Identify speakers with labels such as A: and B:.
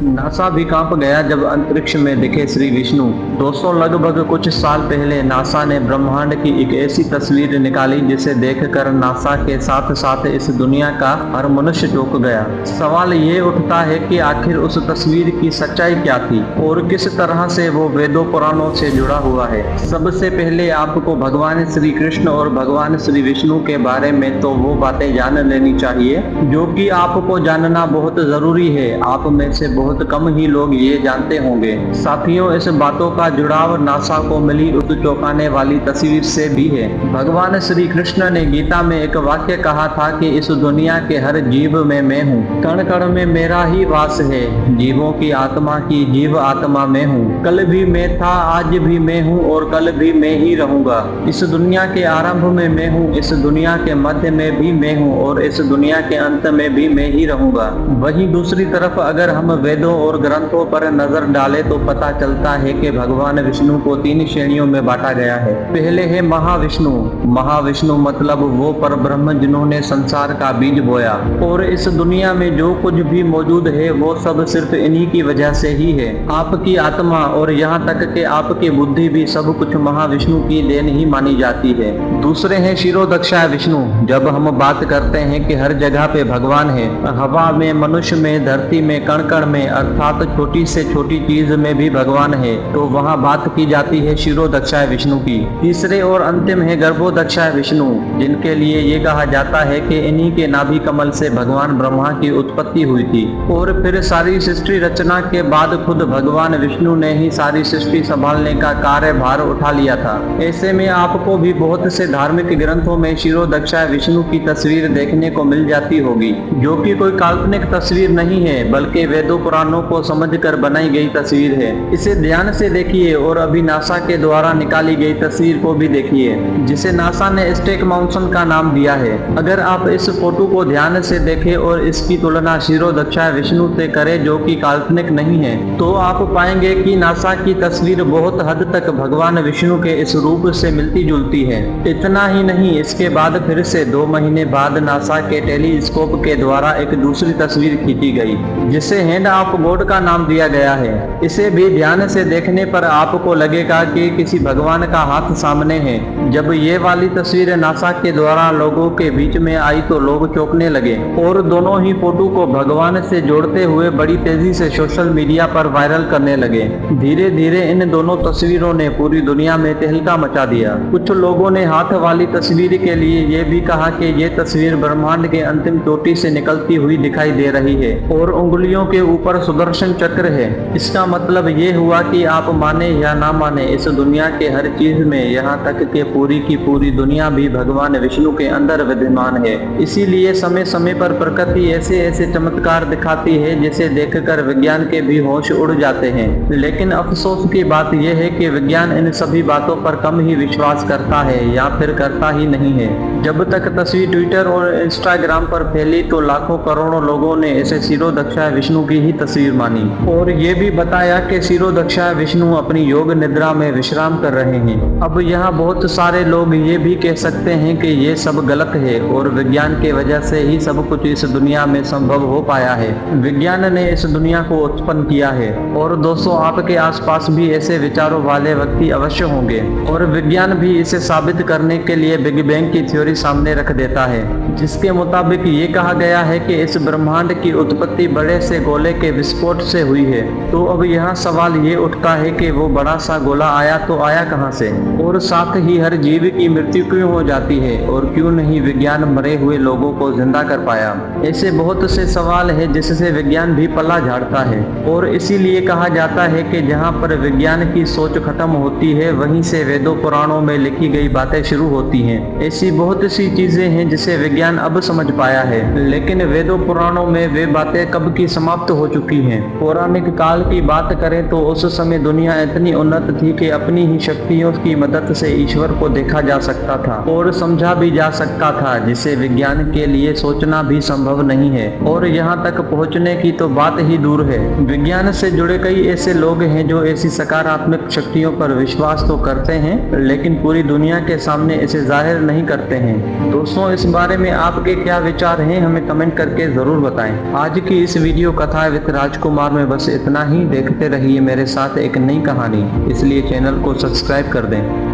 A: NASA भी कांप गया जब अंतरिक्ष में दिखे श्री विष्णु। दोस्तों, लगभग कुछ साल पहले नासा ने ब्रह्मांड की एक ऐसी तस्वीर निकाली जिसे देखकर नासा के साथ साथ इस दुनिया का हर मनुष्य चौंक गया। सवाल ये उठता है कि आखिर उस तस्वीर की सच्चाई क्या थी और किस तरह से वो वेदों पुराणों से जुड़ा हुआ है। सबसे पहले आपको भगवान श्री कृष्ण और भगवान श्री विष्णु के बारे में तो वो बातें जान लेनी चाहिए जो कि आपको जानना बहुत जरूरी है। आप में से बहुत कम ही लोग ये जानते होंगे। साथियों, इस बातों का जुड़ाव नासा को मिली उस चौंकाने वाली तस्वीर से भी है। भगवान श्री कृष्ण ने गीता में एक वाक्य कहा था कि इस दुनिया के हर जीव में मैं हूँ, कण कण में मेरा ही वास है, जीवों की आत्मा की जीव आत्मा में हूँ। कल भी मैं था, आज भी मैं हूँ और कल भी मैं ही रहूंगा। इस दुनिया के आरंभ में मैं हूँ, इस दुनिया के मध्य में भी मैं हूँ और इस दुनिया के अंत में भी मैं ही रहूंगा। वहीं दूसरी तरफ अगर हम वेदों और ग्रंथों पर नजर डालें तो पता चलता है कि भगवान विष्णु को 3 श्रेणियों में बांटा गया है। पहले है महाविष्णु। महाविष्णु मतलब वो परब्रह्म जिन्होंने संसार का बीज बोया और इस दुनिया में जो कुछ भी मौजूद है वो सब सिर्फ इन्हीं की वजह से ही है। आपकी आत्मा और यहाँ तक कि आपकी बुद्धि भी सब कुछ महाविष्णु की देन ही मानी जाती है। दूसरे हैं शिरोदक्षाय विष्णु। जब हम बात करते हैं कि हर जगह पे भगवान है, हवा में, मनुष्य में, धरती में, कण कण में, अर्थात छोटी से छोटी चीज में भी भगवान है, तो वहाँ बात की जाती है शिरोदक्षाय विष्णु की। तीसरे और अंतिम है गर्भोदक्षाय विष्णु, जिनके लिए ये कहा जाता है कि इन्हीं के नाभि कमल से भगवान ब्रह्मा की उत्पत्ति हुई थी और फिर सारी सृष्टि रचना के बाद खुद भगवान विष्णु ने ही सारी सृष्टि संभालने का कार्यभार उठा लिया था। ऐसे में आपको भी बहुत से धार्मिक ग्रंथों में शिरोदक्षाय विष्णु की तस्वीर देखने को मिल जाती होगी, जो कि कोई काल्पनिक तस्वीर नहीं है बल्कि वेदों पुराणों को समझकर बनाई गई तस्वीर है। इसे ध्यान से देखिए और अभी नासा के द्वारा निकाली गई तस्वीर को भी देखिए, जिसे नासा ने स्टेक माउंटेन का नाम दिया है। अगर आप इस फोटो को ध्यान से देखें और इसकी तुलना शिरोदक्षाय विष्णु से करें जो कि काल्पनिक नहीं है, तो आप पाएंगे कि नासा की तस्वीर बहुत हद तक भगवान विष्णु के इस रूप से मिलती जुलती है। इतना ही नहीं, इसके बाद फिर से 2 महीने बाद नासा के टेलीस्कोप के द्वारा एक दूसरी तस्वीर खींची गई जिसे हैंड ऑफ गॉड का नाम दिया गया है। इसे भी ध्यान से देखने पर आपको लगेगा कि किसी भगवान का हाथ सामने है। जब ये वाली तस्वीर नासा के द्वारा लोगों के बीच में आई तो लोग चौंकने लगे और दोनों ही फोटो को भगवान से जोड़ते हुए बड़ी तेजी से सोशल मीडिया पर वायरल करने लगे। धीरे धीरे इन दोनों तस्वीरों ने पूरी दुनिया में तहलका मचा दिया। कुछ लोगों ने हाथ वाली तस्वीर के लिए ये भी कहा कि ये तस्वीर ब्रह्मांड के अंतिम चोटी से निकलती हुई दिखाई दे रही है और उंगलियों के ऊपर सुदर्शन चक्र है। इसका मतलब ये हुआ कि आप माने या ना माने, इस दुनिया के हर चीज में, यहाँ तक कि पूरी की पूरी दुनिया भी भगवान विष्णु के अंदर विद्यमान है। इसीलिए समय समय पर प्रकृति ऐसे ऐसे चमत्कार दिखाती है जिसे देखकर विज्ञान के भी होश उड़ जाते हैं। लेकिन अफसोस की बात यह है कि विज्ञान इन सभी बातों पर कम ही विश्वास करता है या फिर करता ही नहीं है। जब तक तस्वीर ट्विटर और इंस्टाग्राम पर फैली तो लाखों करोड़ों लोगों ने इसे शिरोदक्षाय विष्णु की ही तस्वीर मानी और ये भी बताया कि शिरोदक्षाय विष्णु अपनी योग निद्रा में विश्राम कर रहे हैं। अब यहाँ बहुत सारे लोग ये भी कह सकते हैं कि ये सब गलत है और विज्ञान के वजह से ही सब कुछ इस दुनिया में संभव हो पाया है। विज्ञान ने इस दुनिया को उत्पन्न किया है और दोस्तों, आपके आसपास भी ऐसे विचारों वाले व्यक्ति अवश्य होंगे और विज्ञान भी इसे साबित करने के लिए बिग बैंग की थ्योरी सामने रख देता है, जिसके मुताबिक ये कहा गया है कि इस ब्रह्मांड की उत्पत्ति बड़े से गोले के विस्फोट से हुई है। तो अब यहाँ सवाल ये उठता है कि वो बड़ा सा गोला आया तो आया कहाँ से, और साथ ही हर जीव की मृत्यु क्यों हो जाती है और क्यों नहीं विज्ञान मरे हुए लोगों को जिंदा कर पाया। ऐसे बहुत से सवाल है जिससे विज्ञान भी पल्ला झाड़ता है और इसीलिए कहा जाता है कि जहाँ पर विज्ञान की सोच खत्म होती है वहीं से वेदों पुराणों में लिखी गई बातें शुरू होती हैं। ऐसी बहुत सी चीजें हैं जिसे विज्ञान अब समझ पाया है, लेकिन वेदों पुराणों में वे बातें कब की समाप्त हो चुकी हैं। पौराणिक काल की बात करें तो उस समय दुनिया इतनी उन्नत थी कि अपनी ही शक्तियों की मदद से ईश्वर को देखा जा सकता था और समझा भी जा सकता था, जिसे विज्ञान के लिए सोचना भी संभव नहीं है और यहाँ तक पहुँचने की तो बात ही दूर है। विज्ञान से जुड़े कई ऐसे लोग हैं जो ऐसी सकारात्मक शक्तियों पर विश्वास तो करते हैं लेकिन पूरी दुनिया के सामने इसे जाहिर नहीं करते हैं। दोस्तों, इस बारे में आपके क्या विचार हैं, हमें कमेंट करके जरूर बताएं। आज की इस वीडियो कथा विद राजकुमार में बस इतना ही। देखते रहिए मेरे साथ एक नई कहानी, इसलिए चैनल को सब्सक्राइब कर दें।